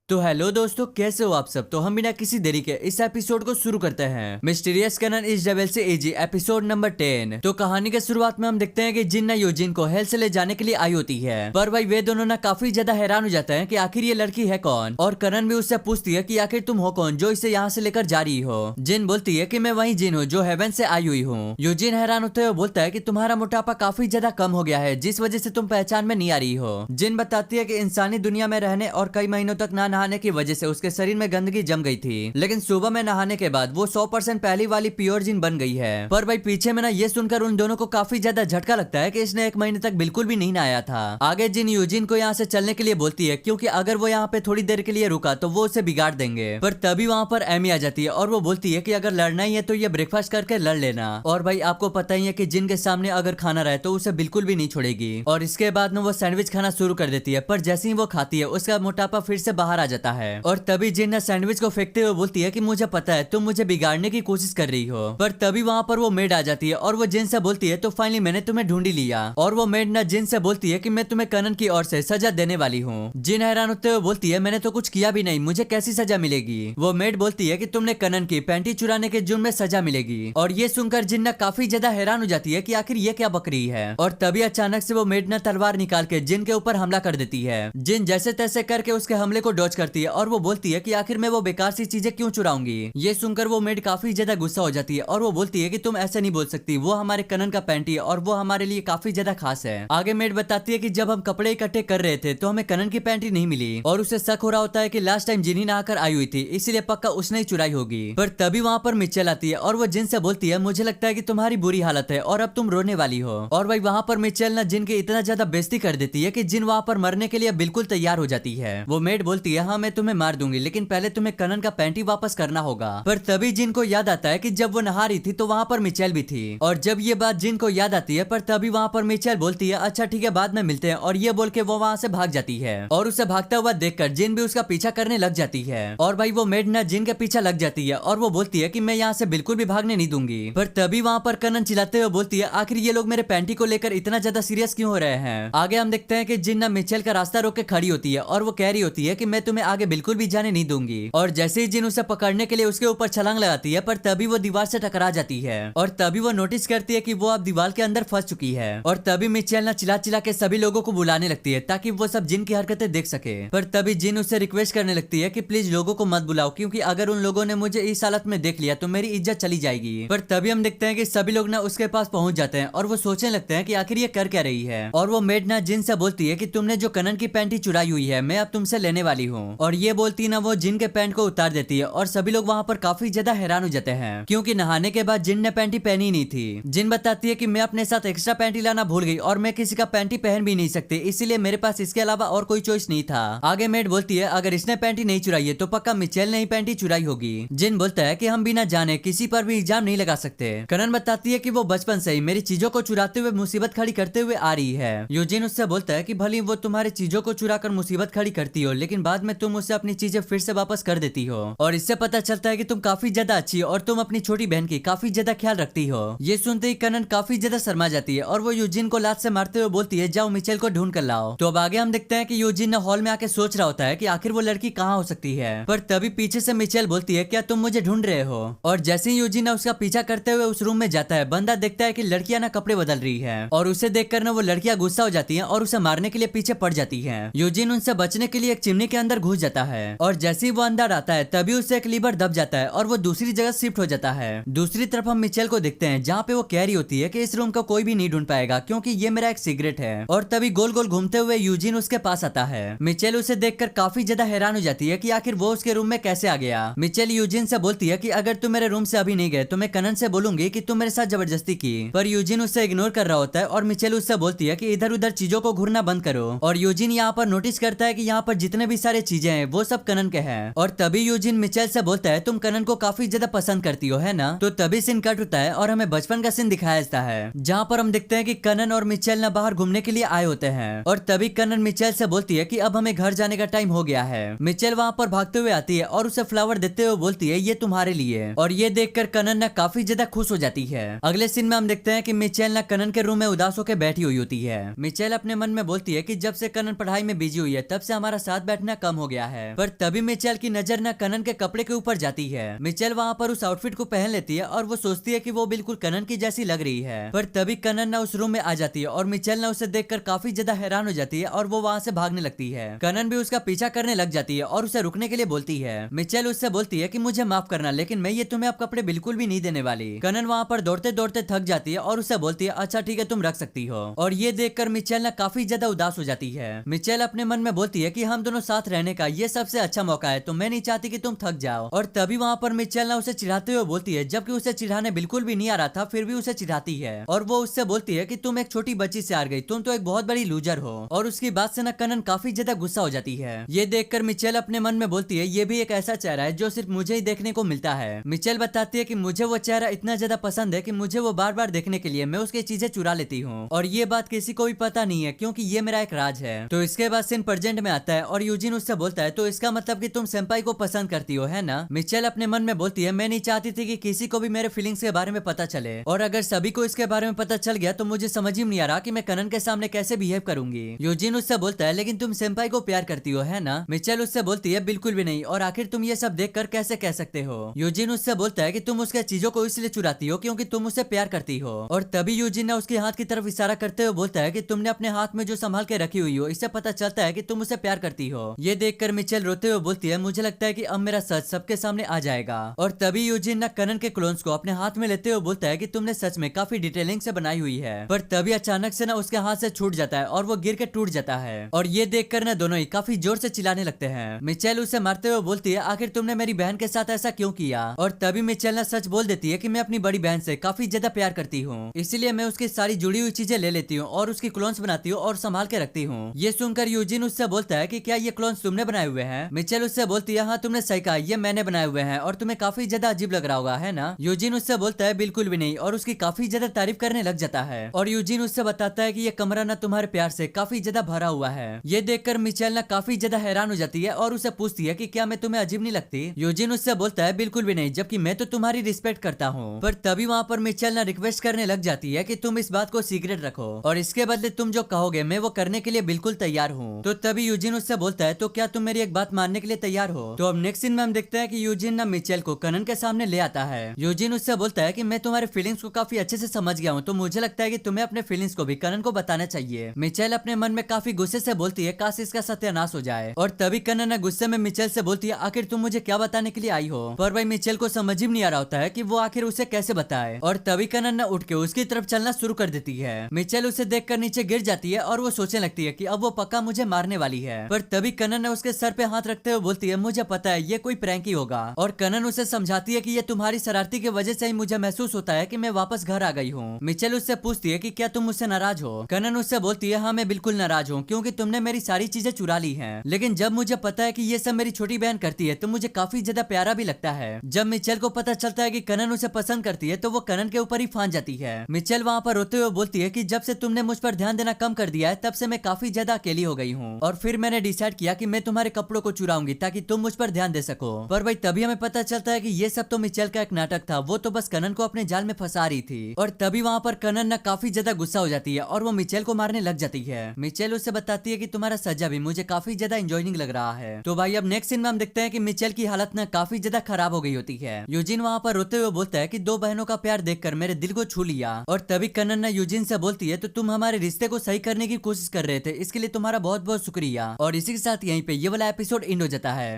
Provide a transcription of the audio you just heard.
तो हेलो दोस्तों, कैसे हो आप सब। तो हम बिना किसी देरी के इस एपिसोड को शुरू करते हैं। मिस्टीरियस कनन इज डेविल से एजी एपिसोड नंबर 10। तो कहानी के शुरुआत में हम देखते हैं कि जिन ना यूजिन को हेल से ले जाने के लिए आई होती है, पर भाई वे दोनों ना काफी ज्यादा हैरान हो जाते हैं कि आखिर ये लड़की है कौन। और कनन भी उससे पूछती है कि आखिर तुम हो कौन जो इसे यहाँ से लेकर जा रही हो। जिन बोलती है कि मैं वही जिन हूँ जो हेवन से आई हुई हूँ। यूजिन हैरान होते हुए बोलता है कि तुम्हारा मोटापा काफी ज्यादा कम हो गया है, जिस वजह से तुम पहचान में नहीं आ रही हो। जिन बताती है कि इंसानी दुनिया में रहने और कई महीनों तक ना नहाने की वजह से उसके शरीर में गंदगी जम गई थी, लेकिन सुबह में नहाने के बाद वो 100% पहली वाली प्योर जिन बन गई है। पर भाई पीछे में ना ये सुनकर उन दोनों को काफी ज्यादा झटका लगता है कि इसने 1 महीने तक बिल्कुल भी नहीं नहाया था। आगे जिन यूजिन को यहाँ से चलने के लिए बोलती है, क्योंकि अगर वो यहाँ पे थोड़ी देर के लिए रुका तो वो उसे बिगाड़ देंगे। पर तभी वहाँ पर एमी आ जाती है और वो बोलती है कि अगर लड़ना ही है तो ये ब्रेकफास्ट करके लड़ लेना। और भाई आपको पता ही है कि जिन के सामने अगर खाना रहे तो उसे बिल्कुल भी नहीं छोड़ेगी। और इसके बाद में वो सैंडविच खाना शुरू कर देती है, पर जैसे ही वो खाती है उसका मोटापा फिर से बाहर आ जाता है। और तभी जिन ना सैंडविच को फेंकते हुए बोलती है कि मुझे पता है तुम मुझे बिगाड़ने की कोशिश कर रही हो। पर तभी वहाँ पर वो मेड आ जाती है और वो जिन से बोलती है तो फाइनली मैंने तुम्हें ढूंढ ही लिया। और वो मेड ना जिन से बोलती है कि मैं तुम्हें कनन की ओर से सजा देने वाली हूँ। जिन हैरान होते हुए बोलती है मैंने तो कुछ किया भी नहीं, मुझे कैसी सजा मिलेगी। वो मेड बोलती है कि तुमने कनन की पैंटी चुराने के जुर्म में सजा मिलेगी। और ये सुनकर जिन ना काफी ज्यादा हैरान हो जाती है कि आखिर ये क्या बक रही है। और तभी अचानक से वो मेड ना तलवार निकाल के जिन के ऊपर हमला कर देती है। जिन जैसे तैसे करके उसके हमले को डॉज करती है और वो बोलती है कि आखिर मैं वो बेकार सी चीजें क्यों चुराऊंगी। ये सुनकर वो मेड काफी ज्यादा गुस्सा हो जाती है और वो बोलती है कि तुम ऐसे नहीं बोल सकती, वो हमारे कनन का पैंटी है और वो हमारे लिए काफी ज्यादा खास है। आगे मेड बताती है कि जब हम कपड़े इकट्ठे कर रहे थे तो हमें कनन की पैंटी नहीं मिली और उसे शक हो रहा होता है कि लास्ट टाइम जिनी नहाकर आई हुई थी, इसलिए पक्का उसने ही चुराई होगी। पर तभी वहाँ पर मिचेल आती है और वो जिन से बोलती है मुझे लगता है कि तुम्हारी बुरी हालत है और अब तुम रोने वाली हो। और भाई वहाँ पर मिचेल ना जिन के इतना ज्यादा बेइज्जती कर देती है कि जिन वहाँ पर मरने के लिए बिल्कुल तैयार हो जाती है। वो मेड बोलती है हाँ मैं तुम्हें मार दूंगी, लेकिन पहले तुम्हें कनन का पैंटी वापस करना होगा। पर तभी जिन को याद आता है कि जब वो नहा रही थी तो वहाँ पर मिचेल भी थी। और जब ये बात जिन को याद आती है, पर तभी वहाँ पर मिचेल बोलती है अच्छा ठीक है बाद में मिलते हैं। और ये बोल के वो वहाँ से भाग जाती है और उसे भागता हुआ देखकर जिन भी उसका पीछा करने लग जाती है। और भाई वो मेड ना जिन के पीछे लग जाती है और वो बोलती है कि मैं यहाँ से बिल्कुल भी भागने नहीं दूंगी। पर तभी वहाँ पर कनन चिल्लाते हुए बोलती है आखिर ये लोग मेरे पैंटी को लेकर इतना ज्यादा सीरियस क्यों हो रहे हैं। आगे हम देखते हैं कि जिन ना मिचेल का रास्ता रोक के खड़ी होती है और वो कह रही होती है कि मैं तुम्हें आगे बिल्कुल भी जाने नहीं दूंगी। और जैसे ही जिन उसे पकड़ने के लिए उसके ऊपर छलांग लगाती है, पर तभी वो दीवार से टकरा जाती है। और तभी वो नोटिस करती है कि वो अब दीवार के अंदर फंस चुकी है। और तभी मिचेल ना चिल्ला चिल्ला के सभी लोगों को बुलाने लगती है ताकि वो सब जिन की हरकतें देख सके। पर तभी जिन उससे रिक्वेस्ट करने लगती है कि प्लीज लोगों को मत बुलाओ, क्योंकि अगर उन लोगों ने मुझे इस हालत में देख लिया तो मेरी इज्जत चली जाएगी। पर तभी हम देखते हैं कि सभी लोग ना उसके पास पहुंच जाते हैं और वो सोचने लगते हैं कि आखिर ये कर क्या रही है। और वो मेड ना जिन से बोलती है कि तुमने जो कनन की पैंटी चुराई हुई है मैं अब तुमसे लेने वाली हूँ। और ये बोलती ना वो जिन के पैंट को उतार देती है और सभी लोग वहाँ पर काफी ज्यादा हैरान हो जाते हैं, क्योंकि नहाने के बाद जिन ने पैंटी पहनी नहीं थी। जिन बताती है कि मैं अपने साथ एक्स्ट्रा पैंटी लाना भूल गई और मैं किसी का पैंटी पहन भी नहीं सकती, इसीलिए मेरे पास इसके अलावा और कोई चॉइस नहीं था। आगे मेड बोलती है अगर इसने पैंटी नहीं चुराई है तो पक्का मिचेल ने ही पैंटी चुराई होगी। जिन बोलता है कि हम बिना जाने किसी पर भी इल्जाम नहीं लगा सकते। कनन बताती है कि वो बचपन से ही मेरी चीजों को चुराते हुए मुसीबत खड़ी करते हुए आ रही है। यूजिन उससे बोलता है कि भले वो तुम्हारी चीजों को चुरा कर मुसीबत खड़ी करती हो, लेकिन बाद में तुम उससे अपनी चीजें फिर से वापस कर देती हो। और इससे पता चलता है कि तुम काफी ज्यादा अच्छी हो और तुम अपनी छोटी बहन की काफी ज्यादा ख्याल रखती हो। ये सुनते ही कनन काफी ज्यादा शर्मा जाती है और वो यूजिन को लात से मारते हुए बोलती है जाओ मिचेल को ढूंढ कर लाओ। तो अब आगे हम देखते हैं कि यूजिन हॉल में आके सोच रहा होता है कि आखिर वो लड़की कहाँ हो सकती है। पर तभी पीछे से मिचेल बोलती है क्या तुम मुझे ढूंढ रहे हो। और जैसे ही यूजिन उसका पीछा करते हुए उस रूम में जाता है, बंदा देखता है कि लड़कियां ना कपड़े बदल रही है और उसे देखकर ना वो लड़कियां गुस्सा हो जाती हैं और उसे मारने के लिए पीछे पड़ जाती हैं। यूजिन उनसे बचने के लिए एक चिमनी के अंदर घुस जाता है और जैसे ही वो अंदर आता है तभी उसे एक लीवर दब जाता है और वो दूसरी जगह शिफ्ट हो जाता है। दूसरी तरफ हम मिचेल को देखते हैं जहाँ पे वो कह रही होती है कि इस रूम को कोई भी नहीं ढूंढ पाएगा क्योंकि ये मेरा एक सीक्रेट है। और तभी गोल गोल घूमते हुए यूजिन उसके पास आता है। मिचेल उसे देखकर काफी ज्यादा हैरान हो जाती है कि आखिर वो उसके रूम में कैसे आ गया। मिचेल यूजिन से बोलती है कि अगर तुम मेरे रूम से अभी नहीं गए तो मैं कनन से बोलूंगी कि तुम मेरे साथ जबरदस्ती की। पर यूजिन उससे इग्नोर कर रहा होता है और मिचेल उससे बोलती है कि इधर उधर चीजों को घूरना बंद करो। और यूजिन यहाँ पर नोटिस करता है कि यहाँ पर जितने भी सारे चीजें हैं वो सब कनन के हैं। और तभी यूजिन मिचेल से बोलता है तुम कनन को काफी ज्यादा पसंद करती हो है ना। तो तभी सीन कट होता है और हमें बचपन का सीन दिखाया जाता है जहाँ पर हम देखते हैं कि कनन और मिचेल ना बाहर घूमने के लिए आए होते हैं। और तभी कनन मिचेल से बोलती है कि अब हमें घर जाने का टाइम हो गया है। मिचेल वहाँ पर भागते हुए आती है और उसे फ्लावर देते हुए बोलती है ये तुम्हारे लिए। और ये देखकर कनन ना काफी ज्यादा खुश हो जाती है। अगले सीन में हम देखते हैं कि मिचेल ना कनन के रूम में उदास होकर बैठी हुई होती है। मिचेल अपने मन में बोलती है कि जब से कनन पढ़ाई में बिजी हुई है तब से हमारा साथ बैठना कम हो गया है। पर तभी मिचेल की नजर न कनन के कपड़े के ऊपर जाती है। मिचेल वहाँ पर उस आउटफिट को पहन लेती है और वो सोचती है कि वो बिल्कुल कनन की जैसी लग रही है। पर तभी कनन ना उस रूम में आ जाती है और मिचेल ना उसे देखकर काफी ज्यादा हैरान हो जाती है और वो वहाँ से भागने लगती है। कनन भी उसका पीछा करने लग जाती है और उसे रुकने के लिए बोलती है। मिचेल उससे बोलती है कि मुझे माफ करना, लेकिन मैं ये तुम्हें अब कपड़े बिल्कुल भी नहीं देने वाली। कनन वहाँ पर दौड़ते दौड़ते थक जाती है और उसे बोलती है अच्छा ठीक है तुम रख सकती हो। और ये देखकर मिचेल ना काफी ज्यादा उदास हो जाती है। मिचेल अपने मन में बोलती है कि हम दोनों साथ रहने का ये सबसे अच्छा मौका है, तो मैं नहीं चाहती कि तुम थक जाओ। और तभी वहाँ पर मिचेल ना उसे चिढ़ाते हुए बोलती है, जबकि उसे चिढ़ाने बिल्कुल भी नहीं आ रहा था फिर भी उसे चिढ़ाती है। और वो उससे बोलती है कि तुम एक छोटी बच्ची से हार गई, तुम तो एक बहुत बड़ी लूजर हो। और उसकी बात से ना कनन काफी ज्यादा गुस्सा हो जाती है। ये देखकर मिचेल अपने मन में बोलती है ये भी एक ऐसा चेहरा है जो सिर्फ मुझे ही देखने को मिलता है। मिचेल बताती है कि मुझे वो चेहरा इतना ज्यादा पसंद है कि मुझे वो बार बार देखने के लिए मैं उसकी चीजें चुरा लेती हूँ, और ये बात किसी को भी पता नहीं है क्योंकि ये मेरा एक राज है। तो इसके बाद सीन प्रेजेंट में आता है और यूजिन उससे बोलता है तो इसका मतलब कि तुम सेंपाई को पसंद करती हो, है ना? मिचेल अपने मन में बोलती है मैं नहीं चाहती थी कि किसी को भी मेरे फीलिंग्स के बारे में पता चले, और अगर सभी को इसके बारे में पता चल गया तो मुझे समझ ही नहीं आ रहा कि मैं कनन के सामने कैसे बिहेव करूंगी। यूजिन उससे बोलता है लेकिन तुम सेंपाई को प्यार करती हो, है ना? मिचेल उससे बोलती है बिल्कुल भी नहीं, और आखिर तुम ये सब देखकर कैसे कह सकते हो? यूजिन उससे बोलता है कि तुम उसके चीजों को इसलिए चुराती हो क्योंकि तुम उसे प्यार करती हो। और तभी यूजिन ने उसके हाथ की तरफ इशारा करते हुए बोलता है कि तुमने अपने हाथ में जो संभाल के रखी हुई हो इससे पता चलता है कि तुम उसे प्यार करती हो। ये देखकर मिचेल रोते हुए बोलती है मुझे लगता है कि अब मेरा सच सबके सामने आ जाएगा। और तभी यूजिन ना कनन के क्लोन्स को अपने हाथ में लेते हुए बोलता है कि तुमने सच में काफी डिटेलिंग से बनाई हुई है। पर तभी अचानक से ना उसके हाथ से छूट जाता है और वो गिर के टूट जाता है। और ये देखकर ना दोनों ही काफी जोर से चिल्लाने लगते हैं। मिचेल उसे मारते हुए बोलती है आखिर तुमने मेरी बहन के साथ ऐसा क्यों किया? और तभी मिचेल ना सच बोल देती है कि मैं अपनी बड़ी बहन से काफी ज्यादा प्यार करती हूँ, इसीलिए मैं उसकी सारी जुड़ी हुई चीजें ले लेती हूँ और उसकी क्लोन्स बनाती हूँ और संभाल के रखती हूँ। ये सुनकर यूजिन उससे बोलता है कि क्या ये क्लोन्स तुमने बनाए हुए हैं? मिचेल उससे बोलती है हाँ तुमने सही कहा, ये मैंने बनाए हुए हैं और तुम्हें काफी ज्यादा अजीब लग रहा होगा, है ना? यूजिन उससे बोलता है बिल्कुल भी नहीं, और उसकी काफी ज्यादा तारीफ करने लग जाता है। और यूजिन उससे बताता है कि ये कमरा ना तुम्हारे प्यार से काफी ज्यादा भरा हुआ है। ये देखकर मिचेल ना काफी ज्यादा हैरान हो जाती है और उसे पूछती है कि क्या मैं तुम्हें अजीब नहीं लगती? यूजिन उससे बोलता है बिल्कुल भी नहीं, जबकि मैं तो तुम्हारी रिस्पेक्ट करता हूँ। पर तभी वहाँ पर मिचेल ना रिक्वेस्ट करने लग जाती है कि तुम इस बात को सीक्रेट रखो और इसके बदले तुम जो कहोगे मैं वो करने के लिए बिल्कुल तैयार हूँ। तो तभी यूजिन उससे बोलता है तो क्या तुम मेरी एक बात मानने के लिए तैयार हो? तो अब नेक्स्ट सीन में हम देखते हैं कि यूजिन ना मिचेल को कनन के सामने ले आता है। यूजिन उससे बोलता है कि मैं तुम्हारे फीलिंग्स को काफी अच्छे से समझ गया हूँ, तो मुझे लगता है कि तुम्हें अपने फीलिंग्स को भी कनन को बताना चाहिए। मिचेल अपने मन में काफी गुस्से से बोलती है काश इसका सत्यानाश हो जाए। और तभी कनन ना गुस्से में मिचेल से बोलती है आखिर तुम मुझे क्या बताने के लिए आई हो? पर भाई मिचेल को समझ ही नहीं आ रहा होता है कि वो आखिर उसे कैसे बताए। और तभी कनन ना उठ के उसकी तरफ चलना शुरू कर देती है। मिचेल उसे देखकर नीचे गिर जाती है और वो सोचने लगती है कि अब वो पक्का मुझे मारने वाली है। पर तभी कनन ने उसके सर पे हाथ रखते हुए बोलती है मुझे पता है ये कोई प्रैंक ही होगा। और कनन उसे समझाती है कि ये तुम्हारी शरारती की वजह से ही मुझे महसूस होता है कि मैं वापस घर आ गई हूँ। मिचेल उससे पूछती है कि क्या तुम मुझसे नाराज हो? कनन उससे बोलती है हाँ मैं बिल्कुल नाराज हूँ क्योंकि तुमने मेरी सारी चीजें चुरा ली हैं, लेकिन जब मुझे पता है कि ये सब मेरी छोटी बहन करती है तो मुझे काफी ज्यादा प्यारा भी लगता है। जब मिचेल को पता चलता है कि कनन उसे पसंद करती है तो वो कनन के ऊपर ही फान जाती है। मिचेल वहाँ पर रोते हुए बोलती है कि जब से तुमने मुझ पर ध्यान देना कम कर दिया है तब से मैं काफी ज्यादा अकेली हो गई हूँ, और फिर मैंने डिसाइड किया कि मैं तुम्हारे कपड़ों को चुराऊंगी ताकि तुम मुझ पर ध्यान दे सको। पर भाई तभी हमें पता चलता है कि ये सब तो मिचेल का एक नाटक था, वो तो बस कनन को अपने जाल में फंसा रही थी। और तभी वहाँ पर कनन ना काफी ज्यादा गुस्सा हो जाती है और वो मिचेल को मारने लग जाती है। मिचेल उससे बताती है कि तुम्हारा सजा भी मुझे काफी ज्यादा इंजॉयिंग लग रहा है। तो भाई अब नेक्स्ट सीन में हम देखते हैं कि मिचेल की हालत ना काफी ज्यादा खराब हो गई होती है। यूजिन वहाँ पर रोते हुए बोलता है कि दो बहनों का प्यार देखकर मेरे दिल को छू लिया। और तभी कनन ना यूजिन से बोलती है तो तुम हमारे रिश्ते को सही करने की कोशिश कर रहे थे, इसके लिए तुम्हारा बहुत बहुत शुक्रिया। और इसी के साथ यहीं पे ये वाला एपिसोड एंड हो जाता है।